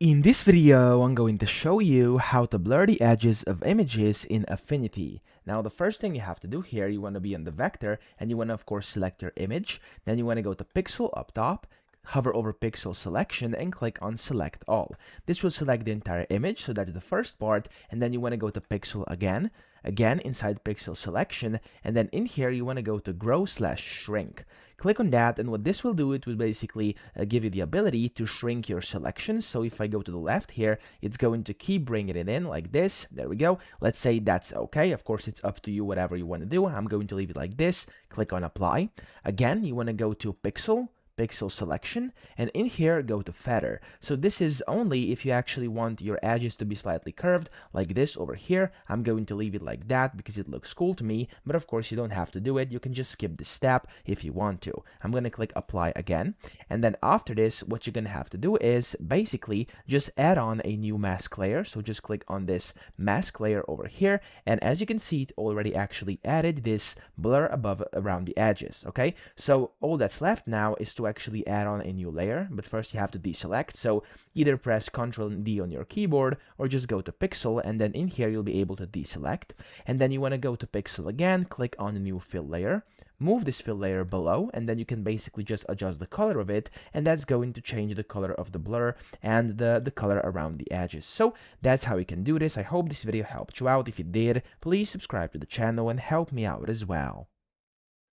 In this video, I'm going to show you how to blur the edges of images in Affinity. Now, the first thing you have to do here, you want to be on the vector, and you want to, of course, select your image. Then you want to go to Pixel up top, hover over Pixel Selection, and click on Select All. This will select the entire image, so that's the first part, and then you want to go to Pixel again inside Pixel Selection, and then in here you want to go to Grow/Shrink. Click on that, and what this will do, it will basically give you the ability to shrink your selection. So if I go to the left here, it's going to keep bringing it in like this. There we go. Let's say that's okay. Of course, it's up to you, whatever you want to do. I'm going to leave it like this. Click on Apply. Again, you want to go to Pixel Selection, and in here go to Feather. So this is only if you actually want your edges to be slightly curved like this over here. I'm going to leave it like that because it looks cool to me, but of course you don't have to do it. You can just skip this step if you want to. I'm going to click Apply again, and then after this, what you're going to have to do is basically just add on a new mask layer. So just click on this mask layer over here, and as you can see, it already actually added this blur above around the edges. Okay, so all that's left now is to actually add on a new layer, but first you have to deselect. So either press Ctrl D on your keyboard or just go to Pixel, and then in here you'll be able to deselect, and then you want to go to Pixel again, click on the new fill layer, move this fill layer below, and then you can basically just adjust the color of it, and that's going to change the color of the blur and the color around the edges. So that's how you can do this. I hope this video helped you out. If it did, please subscribe to the channel and help me out as well.